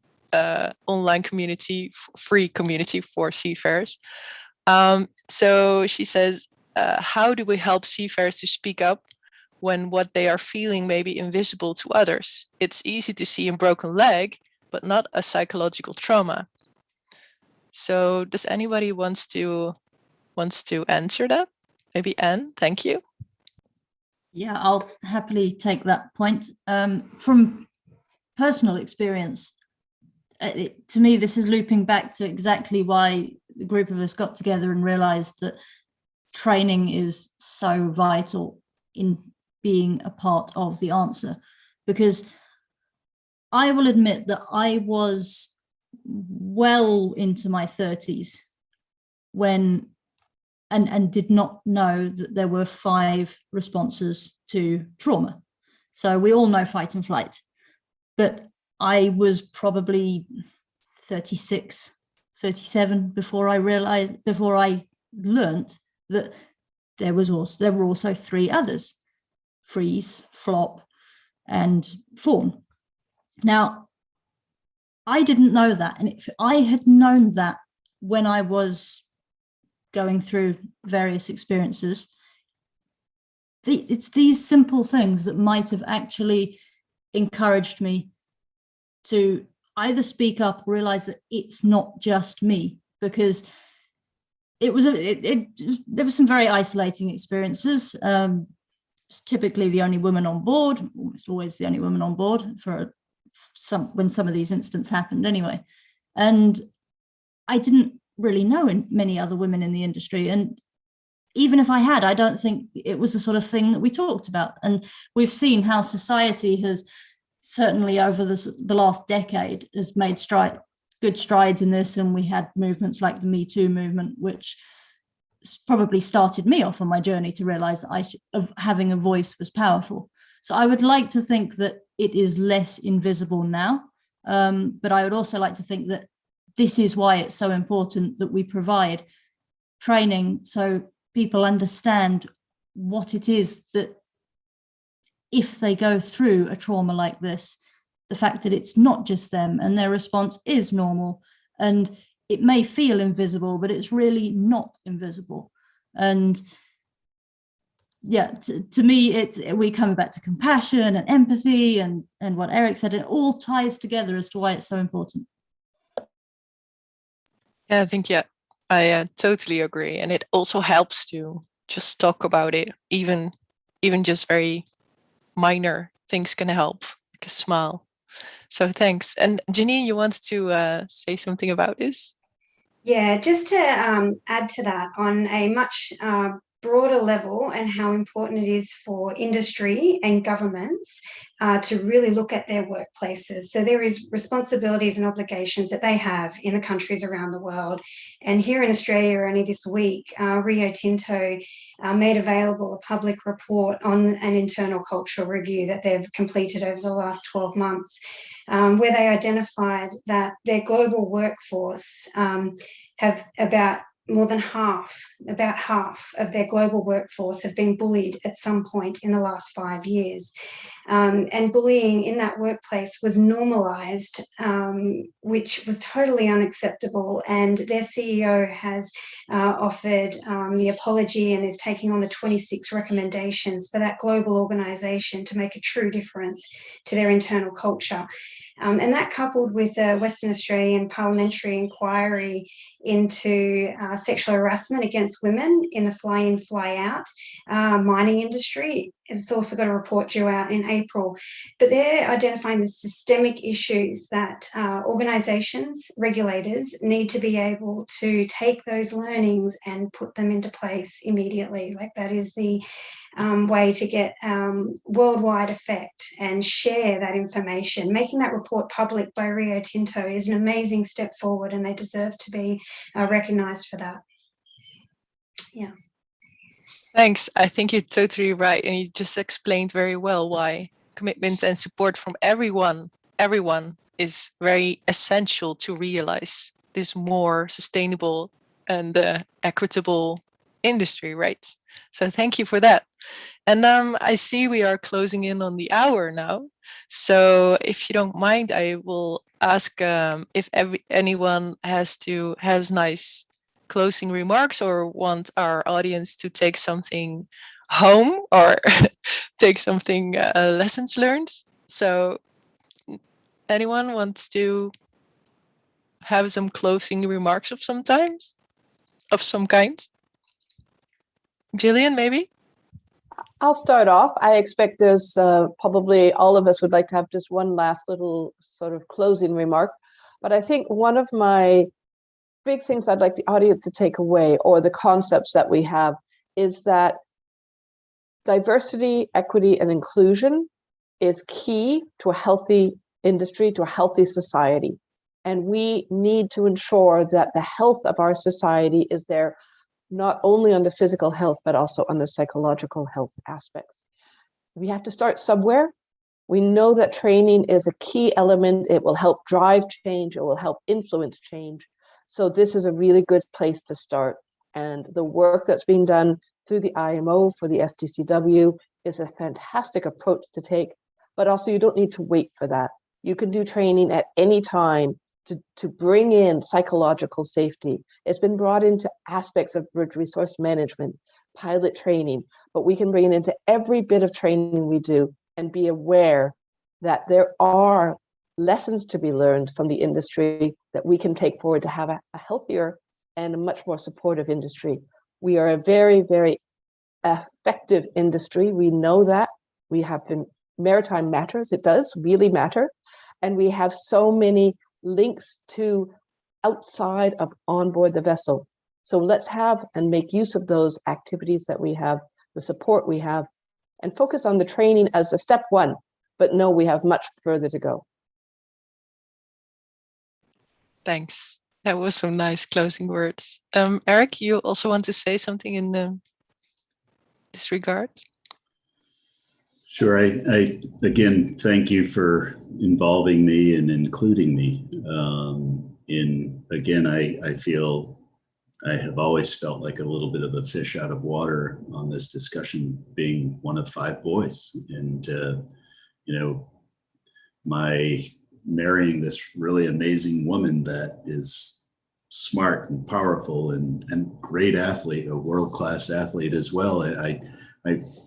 online community, free community for seafarers. So she says, how do we help seafarers to speak up when what they are feeling may be invisible to others? It's easy to see a broken leg, but not a psychological trauma. So does anybody wants to answer that? Maybe Anne, thank you. Yeah, I'll happily take that point. From personal experience, to me, this is looping back to exactly why the group of us got together and realized that training is so vital in being a part of the answer. Because I will admit that I was well into my 30s when and did not know that there were 5 responses to trauma. So we all know fight and flight, but I was probably 36, 37 before I learned that there were also 3 others: freeze, flop, and fawn. Now, I didn't know that, and if I had known that when I was going through various experiences, it's these simple things that might have actually encouraged me to either speak up, realize that it's not just me, because it was there were some very isolating experiences. It's typically the only woman on board. It's always the only woman on board when some of these incidents happened anyway. And I didn't really know many other women in the industry. And even if I had, I don't think it was the sort of thing that we talked about. And we've seen how society has certainly over the last decade has made good strides in this. And we had movements like the Me Too movement, which probably started me off on my journey to realize that having a voice was powerful. So I would like to think that it is less invisible now. But I would also like to think that this is why it's so important that we provide training so people understand what it is that if they go through a trauma like this, the fact that it's not just them and their response is normal, and it may feel invisible, but it's really not invisible. And yeah, to me, we come back to compassion and empathy and what Eric said, it all ties together as to why it's so important. Yeah, I think, I totally agree. And it also helps to just talk about it. Even just very minor things can help, like a smile. So thanks. And Jeanine, you want to say something about this? Yeah, just to add to that on a much broader level, and how important it is for industry and governments to really look at their workplaces. So there is responsibilities and obligations that they have in the countries around the world. And here in Australia, only this week, Rio Tinto made available a public report on an internal cultural review that they've completed over the last 12 months, where they identified that their global workforce have about half of their global workforce have been bullied at some point in the last 5 years. And bullying in that workplace was normalised, which was totally unacceptable. And their CEO has offered the apology and is taking on the 26 recommendations for that global organisation to make a true difference to their internal culture. And that, coupled with a Western Australian parliamentary inquiry into sexual harassment against women in the fly-in, fly-out mining industry. It's also got a report due out in April. But they're identifying the systemic issues that organisations, regulators, need to be able to take those learnings and put them into place immediately. Like, that is the way to get worldwide effect and share that information. Making that report public by Rio Tinto is an amazing step forward, and they deserve to be recognised for that. Yeah. Thanks. I think you're totally right. And you just explained very well why commitment and support from everyone is very essential to realize this more sustainable and equitable industry, right? So thank you for that. And I see we are closing in on the hour now. So if you don't mind, I will ask if anyone has nice closing remarks or want our audience to take something home or take something lessons learned. So anyone wants to have some closing remarks of some kind? Jillian, maybe? I'll start off. I expect there's probably all of us would like to have just one last little sort of closing remark. But I think one of my big things I'd like the audience to take away, or the concepts that we have, is that diversity, equity, and inclusion is key to a healthy industry, to a healthy society. And we need to ensure that the health of our society is there, not only on the physical health, but also on the psychological health aspects. We have to start somewhere. We know that training is a key element. It will help drive change. It will help influence change. So this is a really good place to start. And the work that's being done through the IMO for the STCW is a fantastic approach to take, but also you don't need to wait for that. You can do training at any time to bring in psychological safety. It's been brought into aspects of bridge resource management, pilot training, but we can bring it into every bit of training we do and be aware that there are lessons to be learned from the industry that we can take forward to have a healthier and a much more supportive industry. We are a very, very effective industry. We know that. We have been, maritime matters, it does really matter. And we have so many links to outside of onboard the vessel. So let's have and make use of those activities that we have, the support we have, and focus on the training as a step one, but know we have much further to go. Thanks. That was some nice closing words. Eric, you also want to say something in this regard? Sure. I again, thank you for involving me and including me. Again, I feel I have always felt like a little bit of a fish out of water on this discussion, being one of 5 boys. And, you know, my marrying this really amazing woman that is smart and powerful and great athlete, a world-class athlete as well. I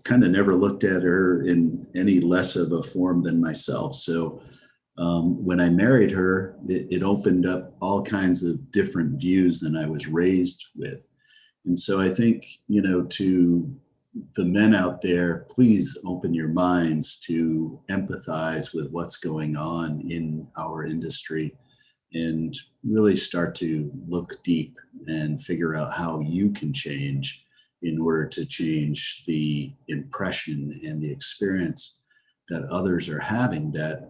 kind of never looked at her in any less of a form than myself. So when I married her, it opened up all kinds of different views than I was raised with. And so I think, you know, to the men out there, please open your minds to empathize with what's going on in our industry and really start to look deep and figure out how you can change in order to change the impression and the experience that others are having that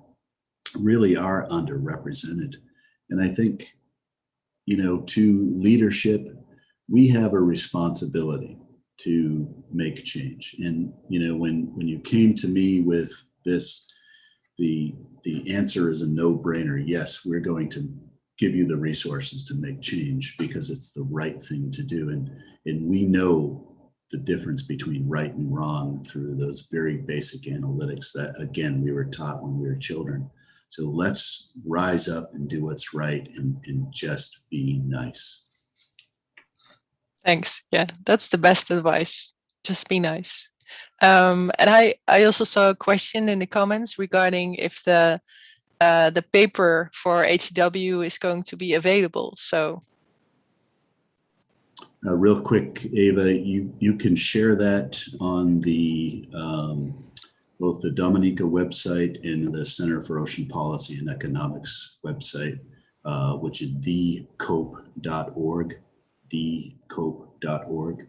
really are underrepresented. And I think, you know, to leadership, we have a responsibility to make change. And, you know, when you came to me with this, the answer is a no-brainer. Yes, we're going to give you the resources to make change because it's the right thing to do. And we know the difference between right and wrong through those very basic analytics that, again, we were taught when we were children. So let's rise up and do what's right and just be nice. Thanks. Yeah, that's the best advice. Just be nice. And I also saw a question in the comments regarding if the paper for HCW is going to be available. So real quick, Eva, you can share that on the both the Dominica website and the Center for Ocean Policy and Economics website, which is thecope.org, thecope.org.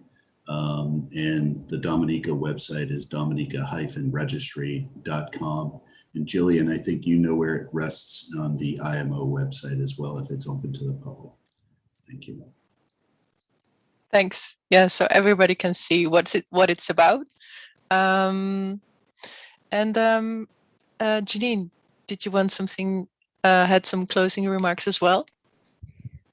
And the Dominica website is dominica-registry.com. And Jillian, I think you know where it rests on the IMO website as well, if it's open to the public. Thank you. Thanks. Yeah, so everybody can see what it's about. Jeanine, did you want something? Had some closing remarks as well?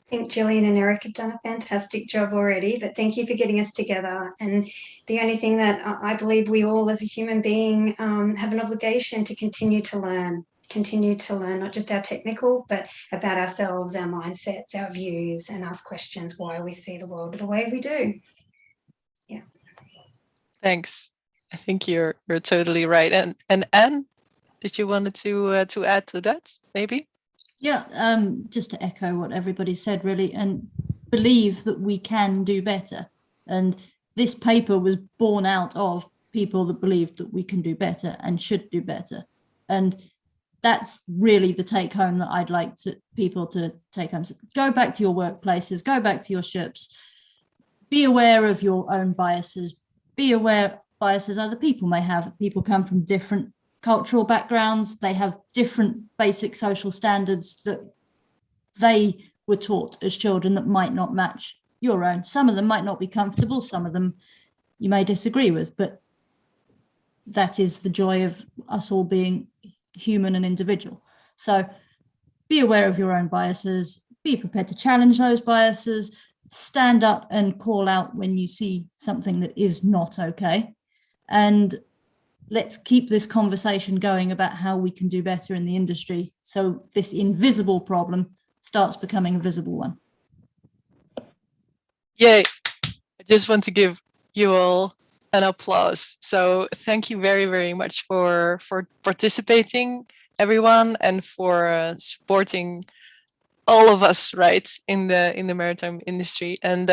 I think Jillian and Eric have done a fantastic job already, but thank you for getting us together. And the only thing that I believe we all as a human being have an obligation to continue to learn, not just our technical, but about ourselves, our mindsets, our views, and ask questions why we see the world the way we do. Yeah. Thanks. I think you're totally right. And Anne, did you want to add to that, maybe? Yeah, just to echo what everybody said, really, and believe that we can do better. And this paper was born out of people that believed that we can do better and should do better. And that's really the take home that I'd like people to take home. So go back to your workplaces, go back to your ships, be aware of your own biases, be aware biases other people may have. People come from different cultural backgrounds, they have different basic social standards that they were taught as children that might not match your own. Some of them might not be comfortable, some of them you may disagree with, but that is the joy of us all being human and individual. So be aware of your own biases, be prepared to challenge those biases, stand up and call out when you see something that is not okay. And let's keep this conversation going about how we can do better in the industry so this invisible problem starts becoming a visible one. Yay. I just want to give you all an applause. So thank you very, very much for participating, everyone, and for supporting all of us, right, in the maritime industry. And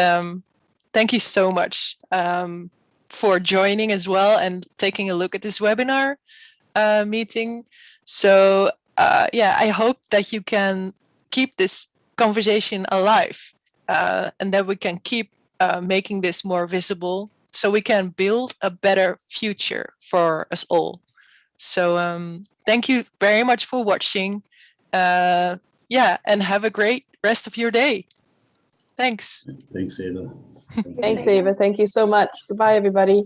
thank you so much for joining as well and taking a look at this webinar meeting. So yeah, I hope that you can keep this conversation alive and that we can keep making this more visible so we can build a better future for us all. So thank you very much for watching. Yeah, and have a great rest of your day. Thanks. Thanks, Eva. Thanks, Eva. Thank you so much. Goodbye, everybody.